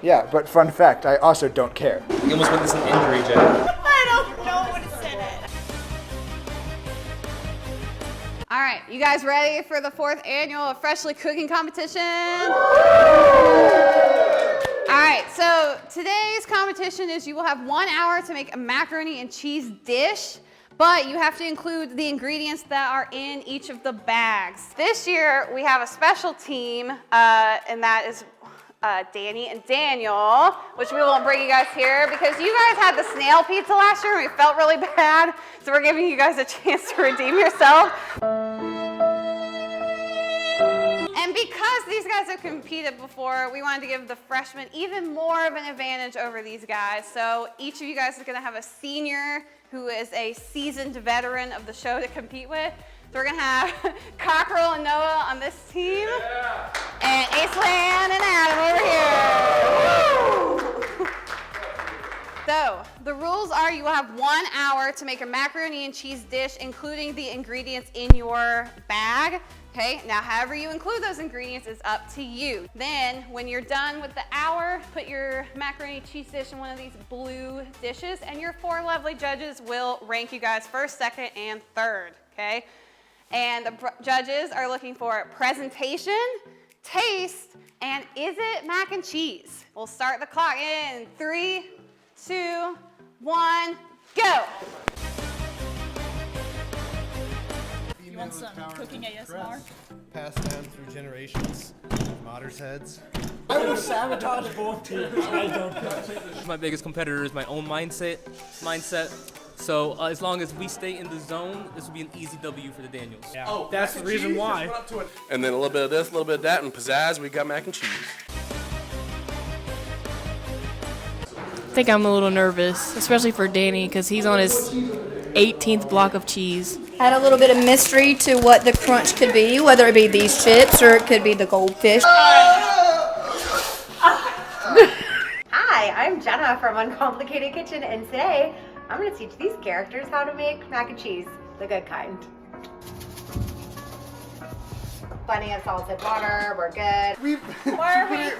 Yeah, but fun fact, I also don't care. You almost went this an injury, Jay. I don't know what to say. All right, you guys ready for the 4th annual Freshley cooking competition? All right, so today's competition is you will have 1 hour to make a macaroni and cheese dish, but you have to include the ingredients that are in each of the bags. This year, we have a special team, and that is Danny and Daniel, which we won't bring you guys here because you guys had the snail pizza last year and we felt really bad, so we're giving you guys a chance to redeem yourself. And because these guys have competed before, we wanted to give the freshmen even more of an advantage over these guys. So each of you guys is gonna have a senior who is a seasoned veteran of the show to compete with. So we're gonna have Cockrell and Noah on this team, and Aceland and Adam over here. Woo! So the rules are you will have 1 hour to make a macaroni and cheese dish, including the ingredients in your bag. Okay, now however you include those ingredients is up to you. Then when you're done with the hour, put your macaroni and cheese dish in one of these blue dishes, and your 4 lovely judges will rank you guys 1st, 2nd, and 3rd, okay? And the judges are looking for presentation, taste, and is it mac and cheese? We'll start the clock in 3, 2, 1, go. You want some cooking ASMR? Passed down through generations, modders' heads. I will sabotage both teams. I don't know. My biggest competitor is my own mindset. So as long as we stay in the zone, this will be an easy W for the Daniels. Yeah. Oh, that's the reason why. And then a little bit of this, a little bit of that, and pizzazz, we got mac and cheese. I think I'm a little nervous, especially for Danny, because he's on his 18th block of cheese. Add a little bit of mystery to what the crunch could be, whether it be these chips or it could be the goldfish. Hi, I'm Jenna from Uncomplicated Kitchen, and today I'm going to teach these characters how to make mac and cheese, the good kind. Plenty of salted water, we're good. We're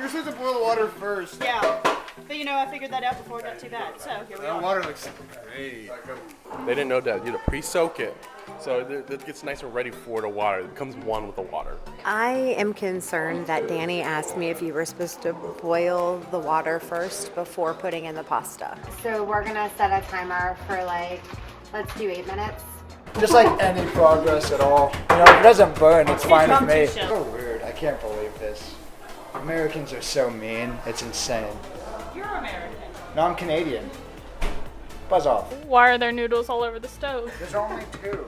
supposed to boil the water first. Yeah, but you know, I figured that out before it got too bad, so here we That are. water looks great. They didn't know that. You had to pre-soak it. So it gets nice and ready for the water. It becomes one with the water. I am concerned that Danny asked me if you were supposed to boil the water first before putting in the pasta. So we're going to set a timer for let's do 8 minutes. Just like any progress at all. You know, if it doesn't burn, it's fine with me. So weird, I can't believe this. Americans are so mean, it's insane. You're American. No, I'm Canadian. Buzz off. Why are there noodles all over the stove? There's only 2.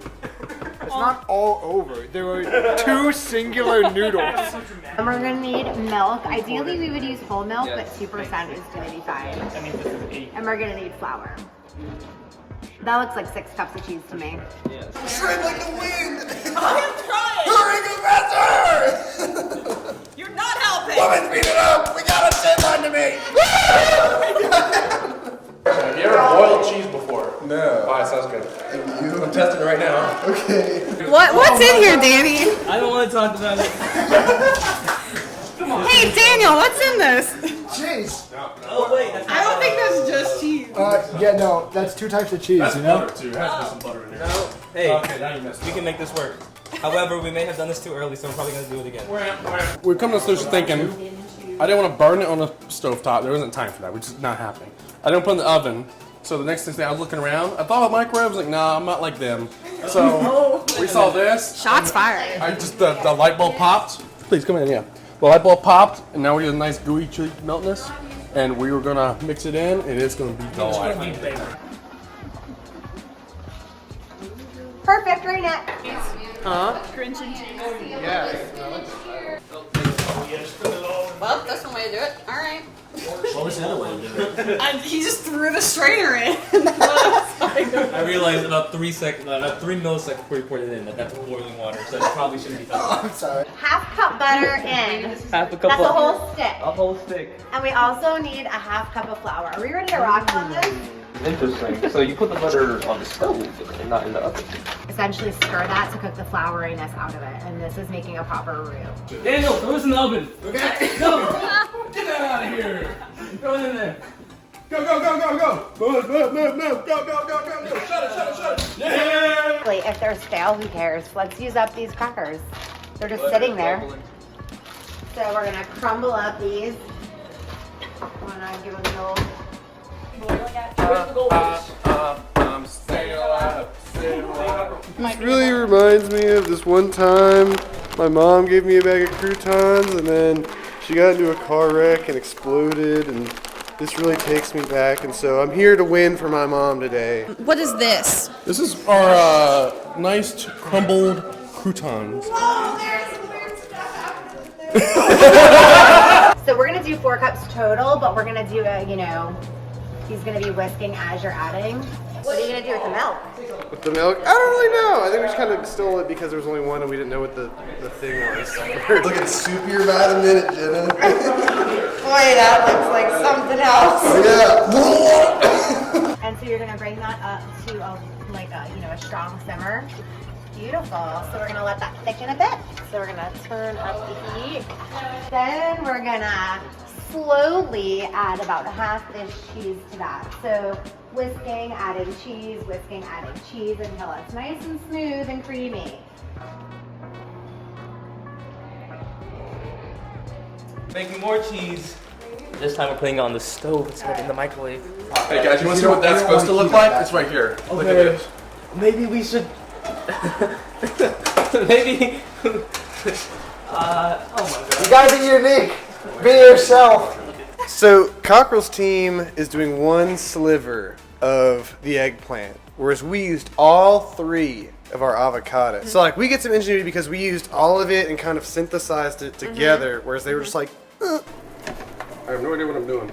It's not all over. There were 2 singular noodles. And we're going to need milk. Ideally, we would use whole milk, but 2% is going to be fine. And we're going to need flour. That looks like 6 cups of cheese to me. Shred like the wind! I'm trying! Hurry, go faster! You're not helping! Woman, speed it up! We got a deadline to meet! Have you ever boiled cheese before? No. Oh, that sounds good. I'm testing it right now. Okay. What's in here, Danny? I don't want to talk about it. Hey, Daniel, what's in this? Cheese. Oh wait, that's I don't think that's just cheese. Yeah, no, that's 2 types of cheese, you know? Butter too. There has to be some butter in here. no. Hey, Okay, now you messed we can make this work. However, we may have done this too early, so we're probably gonna do it again. We've come to the solution thinking, I didn't want to burn it on the stovetop. There wasn't time for that, which is not happening. I didn't put it in the oven. So the next thing I was looking around, I thought about microwaves, like, nah, I'm not like them. So we saw this. Shots fired. I just, the light bulb popped. Please come in, yeah. The light bulb popped, and now we get a nice gooey cheese meltness. And we were gonna mix it in, and it's gonna be delightful. Perfect, right now. Grinch and cheese. Yeah. Well, that's one way to do it. All right. What was the other way to do it? He just threw the strainer in. I realized about 3 milliseconds before you poured it in that's boiling water, so it probably shouldn't be done. I'm sorry. Half cup butter in. Half a cup That's a whole stick. A whole stick. And we also need a half cup of flour. Are we ready to rock on this? Interesting. So you put the butter on the stove and not in the oven. Essentially stir that to cook the flouriness out of it. And this is making a proper roux. Daniel, throw this in the oven. Okay. Go! Get that out of here! Go, go, go, go, go! Move, move, move, move! Go, go, go, go, go! Shut it, shut it, shut it! Yeah! If they're stale, who cares? Let's use up these crackers. They're just sitting there. So we're gonna crumble up these. Wanna give them the old I'm staying alive, staying alive. This really reminds me of this one time my mom gave me a bag of croutons and then she got into a car wreck and exploded, and this really takes me back, and so I'm here to win for my mom today. What is this? This is our nice crumbled croutons. So we're gonna do 4 cups total, but we're gonna do a, he's gonna be whisking as you're adding. What are you gonna do with the milk? With the milk? I don't really know. I think we just kind of stole it because there was only one and we didn't know what the thing was. We're looking soupier by the minute, Jenna. Boy, that looks like something else. Yeah. And so you're gonna bring that up to a strong simmer. Beautiful. So we're gonna let that thicken a bit. So we're gonna turn up the heat. Then we're gonna slowly add about half this cheese to that. So whisking, adding cheese, until it's nice and smooth and creamy. Making more cheese. This time we're putting it on the stove instead of in the microwave. Hey guys, you want to see what that's supposed to look like? It's right here. Look at this. Maybe we should. Maybe. Oh my god. You gotta be unique. Be yourself. So Cockrell's team is doing one sliver of the eggplant, whereas we used all 3 of our avocado. So like we get some ingenuity because we used all of it and kind of synthesized it together, whereas they were just like, I have no idea what I'm doing.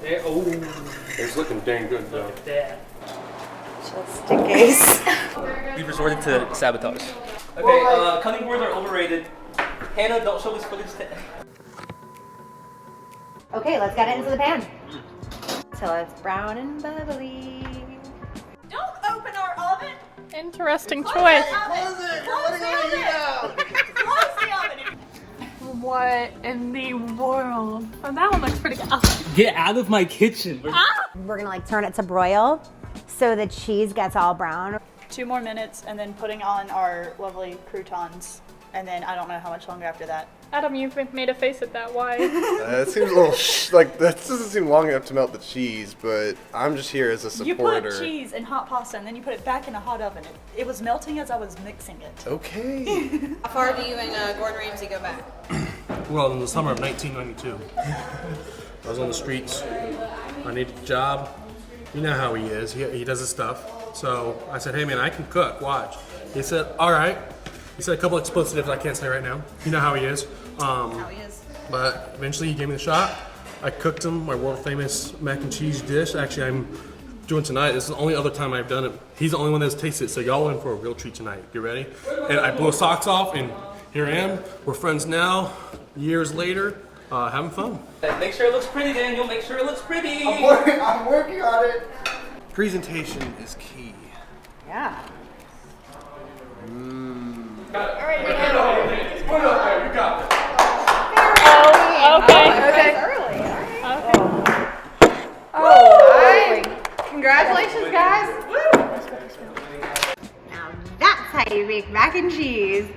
It's looking dang good though. Just in case. We've resorted to sabotage. Okay, cutting boards are overrated. Hannah, don't show this footage to. Okay, let's get it into the pan. Till it's brown and bubbly. Don't open our oven. Interesting choice. Close the oven. What in the world? Oh, that one looks pretty good. Oh. Get out of my kitchen. We're gonna turn it to broil so the cheese gets all brown. 2 more minutes and then putting on our lovely croutons. And then I don't know how much longer after that. Adam, you've made a face at that. Why? It seems a little that doesn't seem long enough to melt the cheese, but I'm just here as a supporter. You put cheese in hot pasta and then you put it back in a hot oven. It was melting as I was mixing it. Okay. How far do you and Gordon Ramsay go back? Well, in the summer of 1992, I was on the streets. I needed a job. You know how he is. He does his stuff. So I said, hey man, I can cook. Watch. He said, all right. He said a couple expletives I can't say right now. You know how he is. But eventually he gave me the shot. I cooked him my world famous mac and cheese dish. Actually, I'm doing tonight. This is the only other time I've done it. He's the only one that's tasted it, so y'all in for a real treat tonight. You ready? And I blew his socks off, and here I am. We're friends now, years later, having fun. Make sure it looks pretty, Daniel. Make sure it looks pretty. I'm working on it. Presentation is key. Yeah. Alright, put it up there. You got it. Okay. Alright. Congratulations, guys. Now that's how you make mac and cheese.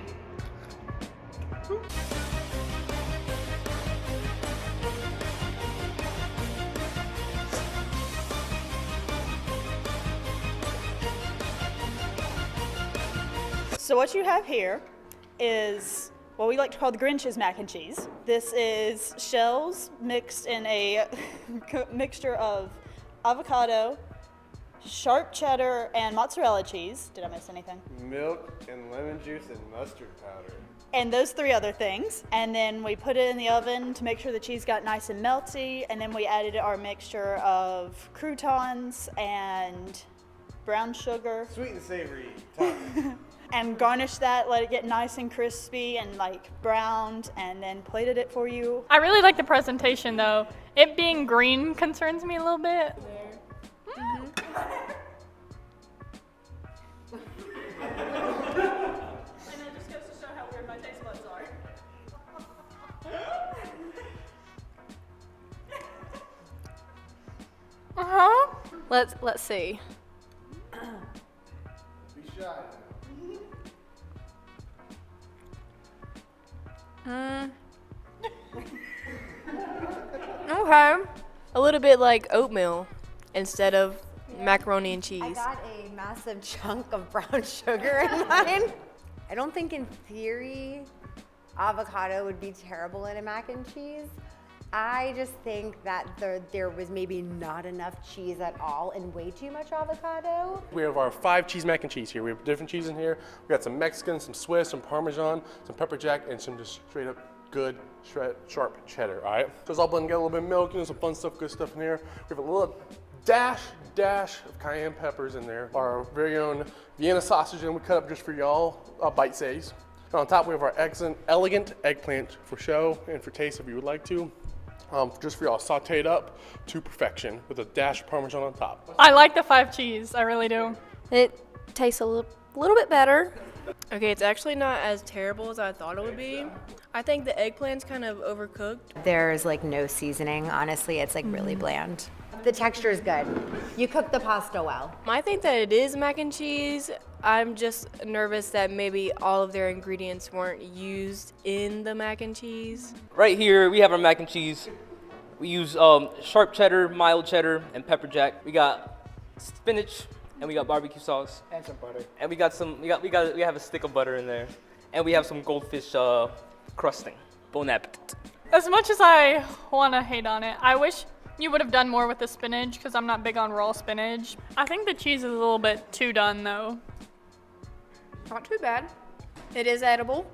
So what you have here is what we like to call the Grinch's mac and cheese. This is shells mixed in a mixture of avocado, sharp cheddar, and mozzarella cheese. Did I miss anything? Milk and lemon juice and mustard powder. And those 3 other things. And then we put it in the oven to make sure the cheese got nice and melty. And then we added our mixture of croutons and brown sugar. Sweet and savory. And garnished that, let it get nice and crispy and like browned, and then plated it for you. I really like the presentation though. It being green concerns me a little bit. And it just goes to show how weird my taste buds are. Let's see. Be shy. Okay. A little bit like oatmeal instead of macaroni and cheese. I got a massive chunk of brown sugar in mine. I don't think in theory avocado would be terrible in a mac and cheese. I just think that there was maybe not enough cheese at all and way too much avocado. We have our 5 cheese mac and cheese here. We have different cheese in here. We got some Mexican, some Swiss, some Parmesan, some pepper jack, and some just straight up good sharp cheddar, all right? So it's all blended together, a little bit of milk, some fun stuff, good stuff in here. We have a little dash of cayenne peppers in there. Our very own Vienna sausage, and we cut up just for y'all, bite size. And on top we have our elegant eggplant for show and for taste if you would like to. Just for y'all, sauteed up to perfection with a dash of Parmesan on top. I like the 5 cheese, I really do. It tastes a little bit better. Okay, it's actually not as terrible as I thought it would be. I think the eggplant's kind of overcooked. There's like no seasoning, honestly, it's like really bland. The texture is good. You cook the pasta well. I think that it is mac and cheese. I'm just nervous that maybe all of their ingredients weren't used in the mac and cheese. Right here, we have our mac and cheese. We use sharp cheddar, mild cheddar, and pepper jack. We got spinach, and we got barbecue sauce, And some butter. and we have a stick of butter in there, and we have some goldfish crusting. Bon appetit. As much as I want to hate on it, I wish you would have done more with the spinach because I'm not big on raw spinach. I think the cheese is a little bit too done though. Not too bad. It is edible.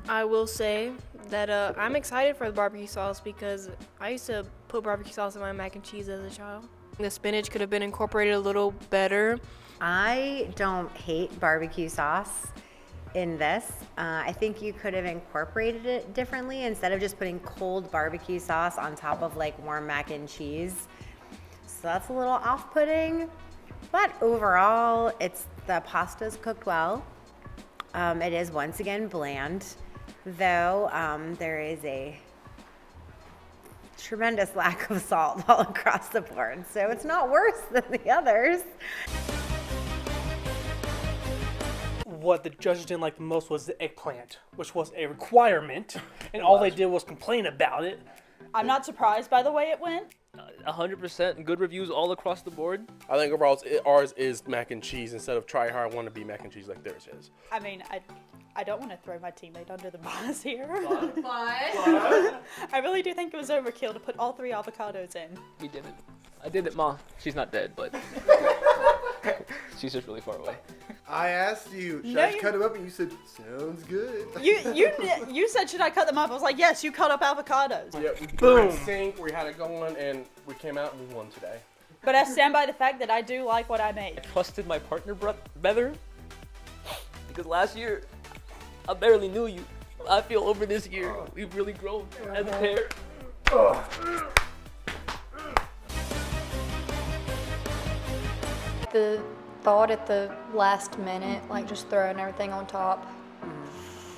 I will say that I'm excited for the barbecue sauce because I used to put barbecue sauce in my mac and cheese as a child. The spinach could have been incorporated a little better. I don't hate barbecue sauce in this. I think you could have incorporated it differently instead of just putting cold barbecue sauce on top of like warm mac and cheese. So that's a little off-putting, but overall, the pasta's cooked well. It is once again bland, though there is a tremendous lack of salt all across the board, so it's not worse than the others. What the judges didn't like the most was the eggplant, which was a requirement, and all they did was complain about it. I'm not surprised by the way it went. 100% good reviews all across the board. I think overall ours is mac and cheese instead of try hard want to be mac and cheese like theirs is. I mean, I don't want to throw my teammate under the bus here. But I really do think it was overkill to put all 3 avocados in. We did it. I did it, Ma. She's not dead, but she's just really far away. I asked you, should No, I you- cut them up? And you said, sounds good. You said, should I cut them up? I was like, yes, you cut up avocados. Yeah, we Boom. were in sync, we had it going, and we came out and we won today. But I stand by the fact that I do like what I made. I trusted my partner better because last year I barely knew you. I feel over this year we've really grown as a pair. The thought at the last minute, like just throwing everything on top.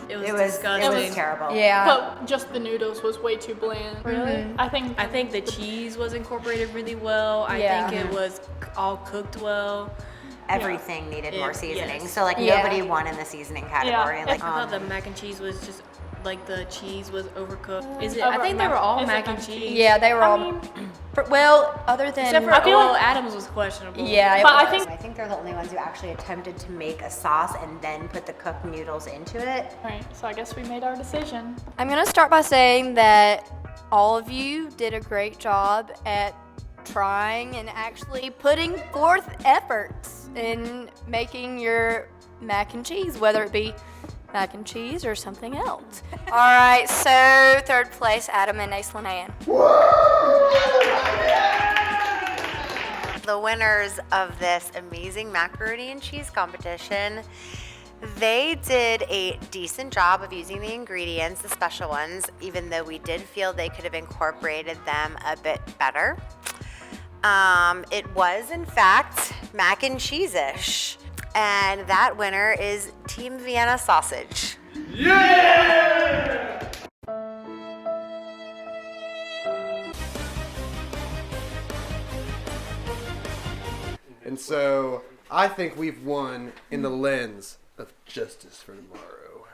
it was It was disgusting. terrible. Yeah. But just the noodles was way too bland. Really? I think the cheese was incorporated really well. I Yeah. think it was all cooked well. Everything needed more It- seasoning, yes. so like Yeah. nobody won in the seasoning category. Yeah. Like, I thought the mac and cheese was just like the cheese was overcooked. Is it? Over- I think they were all is it mac mac and and cheese. Yeah, they were all. mean, Well, other than. Except for I feel like- Adams was questionable. Yeah, it But I was. think I think they're the only ones who actually attempted to make a sauce and then put the cooked noodles into it. Alright, so I guess we made our decision. I'm going to start by saying that all of you did a great job at trying and actually putting forth efforts in making your mac and cheese, whether it be mac and cheese or something else. All right, so third place, Adam and Aislinn Ann. The winners of this amazing macaroni and cheese competition, they did a decent job of using the ingredients, the special ones, even though we did feel they could have incorporated them a bit better. It was, in fact, mac and cheese-ish. And that winner is Team Vienna Sausage. And so I think we've won in the lens of justice for tomorrow.